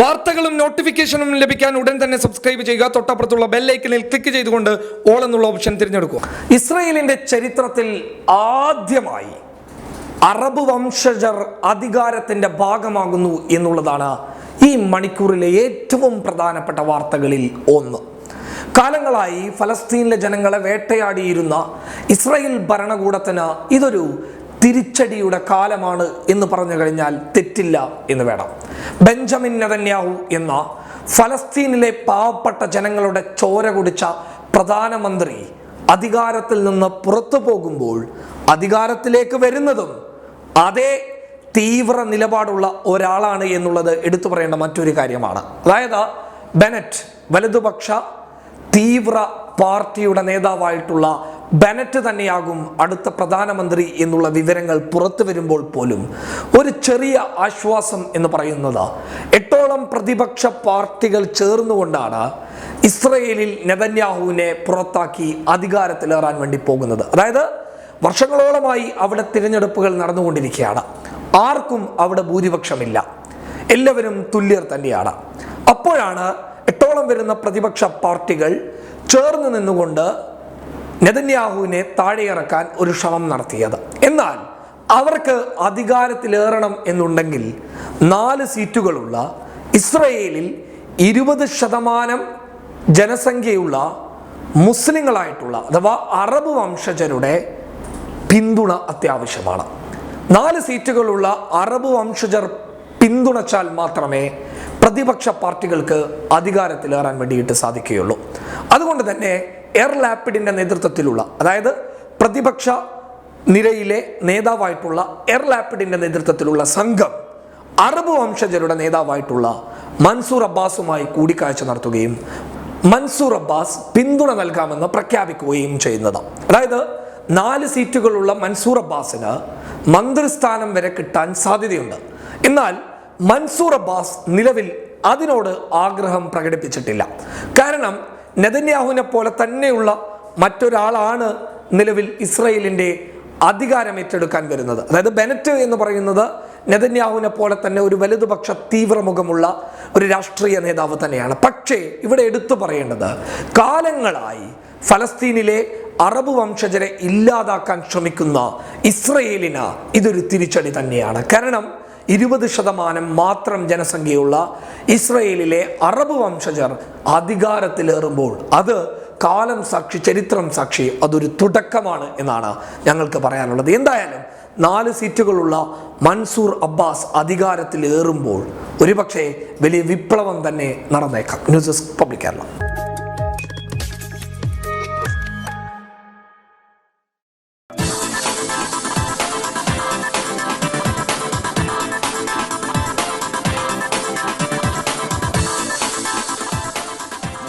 വാർത്തകളും നോട്ടിഫിക്കേഷനും ലഭിക്കാൻ ഉടൻ തന്നെ സബ്സ്ക്രൈബ് ചെയ്യുക. തൊട്ടപ്പുറത്തുള്ള ബെൽ ഐക്കണിൽ ക്ലിക്ക് ചെയ്തുകൊണ്ട് ഓൾ എന്നുള്ള ഓപ്ഷൻ തിരഞ്ഞെടുക്കുക. ഇസ്രായേലിന്റെ ചരിത്രത്തിൽ ആദ്യമായി അറബ് വംശജർ അധികാരത്തിന്റെ ഭാഗമാകുന്നു എന്നുള്ളതാണ് ഈ മണിക്കൂറിലെ ഏറ്റവും പ്രധാനപ്പെട്ട വാർത്തകളിൽ ഒന്ന്. കാലങ്ങളായി ഫലസ്തീനിലെ ജനങ്ങളെ വേട്ടയാടിയിരുന്ന ഇസ്രായേൽ ഭരണകൂടത്തിന് ഇതൊരു തിരിച്ചടിയുടെ കാലമാണ് എന്ന് പറഞ്ഞു കഴിഞ്ഞാൽ തെറ്റില്ല എന്ന് വേണം. ബെഞ്ചമിൻ നെതന്യാഹു എന്ന ഫലസ്തീനിലെ പാവപ്പെട്ട ജനങ്ങളുടെ ചോര കുടിച്ച പ്രധാനമന്ത്രി അധികാരത്തിൽ നിന്ന് പുറത്തു പോകുമ്പോൾ അധികാരത്തിലേക്ക് വരുന്നതും അതേ തീവ്ര നിലപാടുള്ള ഒരാളാണ് എന്നുള്ളത് എടുത്തു പറയേണ്ട മറ്റൊരു കാര്യമാണ്. അതായത് ബെനറ്റ്, വലതുപക്ഷ തീവ്ര പാർട്ടിയുടെ നേതാവായിട്ടുള്ള ബെനറ്റ് തന്നെയാകും അടുത്ത പ്രധാനമന്ത്രി എന്നുള്ള വിവരങ്ങൾ പുറത്തു വരുമ്പോൾ പോലും ഒരു ചെറിയ ആശ്വാസം എന്ന് പറയുന്നത് 8ഓളം പ്രതിപക്ഷ പാർട്ടികൾ ചേർന്നുകൊണ്ടാണ് ഇസ്രയേലിൽ നെതന്യാഹുവിനെ പുറത്താക്കി അധികാരത്തിലേറാൻ വേണ്ടി പോകുന്നത്. അതായത് വർഷങ്ങളോളമായി അവിടെ തിരഞ്ഞെടുപ്പുകൾ നടന്നുകൊണ്ടിരിക്കുകയാണ്. ആർക്കും അവിടെ ഭൂരിപക്ഷമില്ല, എല്ലാവരും തുല്യർ തന്നെയാണ്. അപ്പോഴാണ് 8ഓളം വരുന്ന പ്രതിപക്ഷ പാർട്ടികൾ ചേർന്ന് നിന്നുകൊണ്ട് നെതന്യാഹുവിനെ താഴെയിറക്കാൻ ഒരു ശ്രമം നടത്തിയത്. എന്നാൽ അവർക്ക് അധികാരത്തിലേറണം എന്നുണ്ടെങ്കിൽ 4 സീറ്റുകളുള്ള ഇസ്രയേലിൽ 20% ജനസംഖ്യയുള്ള മുസ്ലിങ്ങളായിട്ടുള്ള അഥവാ അറബ് വംശജരുടെ പിന്തുണ അത്യാവശ്യമാണ്. 4 സീറ്റുകളുള്ള അറബ് വംശജർ പിന്തുണച്ചാൽ മാത്രമേ പ്രതിപക്ഷ പാർട്ടികൾക്ക് അധികാരത്തിലേറാൻ വേണ്ടിയിട്ട് സാധിക്കുകയുള്ളൂ. അതുകൊണ്ട് തന്നെ എയർ ലാപ്പിഡിന്റെ നേതൃത്വത്തിലുള്ള, അതായത് പ്രതിപക്ഷ നിരയിലെ നേതാവായിട്ടുള്ള എയർ ലാപ്പിഡിന്റെ നേതൃത്വത്തിലുള്ള സംഘം അറബ് വംശജരുടെ നേതാവായിട്ടുള്ള മൻസൂർ അബ്ബാസുമായി കൂടിക്കാഴ്ച നടത്തുകയും മൻസൂർ അബ്ബാസ് പിന്തുണ നൽകാമെന്ന് പ്രഖ്യാപിക്കുകയും ചെയ്യുന്നത്. അതായത് 4 സീറ്റുകളുള്ള മൻസൂർ അബ്ബാസിന് മന്ത്രിസ്ഥാനം വരെ കിട്ടാൻ സാധ്യതയുണ്ട്. എന്നാൽ മൻസൂർ അബ്ബാസ് നിലവിൽ അതിനോട് ആഗ്രഹം പ്രകടിപ്പിച്ചിട്ടില്ല. കാരണം നെതന്യാഹുവിനെ പോലെ തന്നെയുള്ള മറ്റൊരാളാണ് നിലവിൽ ഇസ്രായേലിന്റെ അധികാരം ഏറ്റെടുക്കാൻ വരുന്നത്. അതായത് ബെനറ്റ് എന്ന് പറയുന്നത് നെതന്യാഹുവിനെ പോലെ തന്നെ ഒരു വലതുപക്ഷ തീവ്രമുഖമുള്ള ഒരു രാഷ്ട്രീയ നേതാവ് തന്നെയാണ്. പക്ഷേ ഇവിടെ എടുത്തു പറയേണ്ടത്, കാലങ്ങളായി ഫലസ്തീനിലെ അറബ് വംശജരെ ഇല്ലാതാക്കാൻ ശ്രമിക്കുന്ന ഇസ്രയേലിന് ഇതൊരു തിരിച്ചടി തന്നെയാണ്. കാരണം 20% മാത്രം ജനസംഖ്യയുള്ള ഇസ്രയേലിലെ അറബ് വംശജർ അധികാരത്തിലേറുമ്പോൾ അത് കാലം സാക്ഷി, ചരിത്രം സാക്ഷി, അതൊരു തുടക്കമാണ് എന്നാണ് ഞങ്ങൾക്ക് പറയാനുള്ളത്. എന്തായാലും 4 സീറ്റുകളുള്ള മൻസൂർ അബ്ബാസ് അധികാരത്തിലേറുമ്പോൾ ഒരുപക്ഷെ വലിയ വിപ്ലവം തന്നെ നടന്നേക്കാം. News desk public Kerala.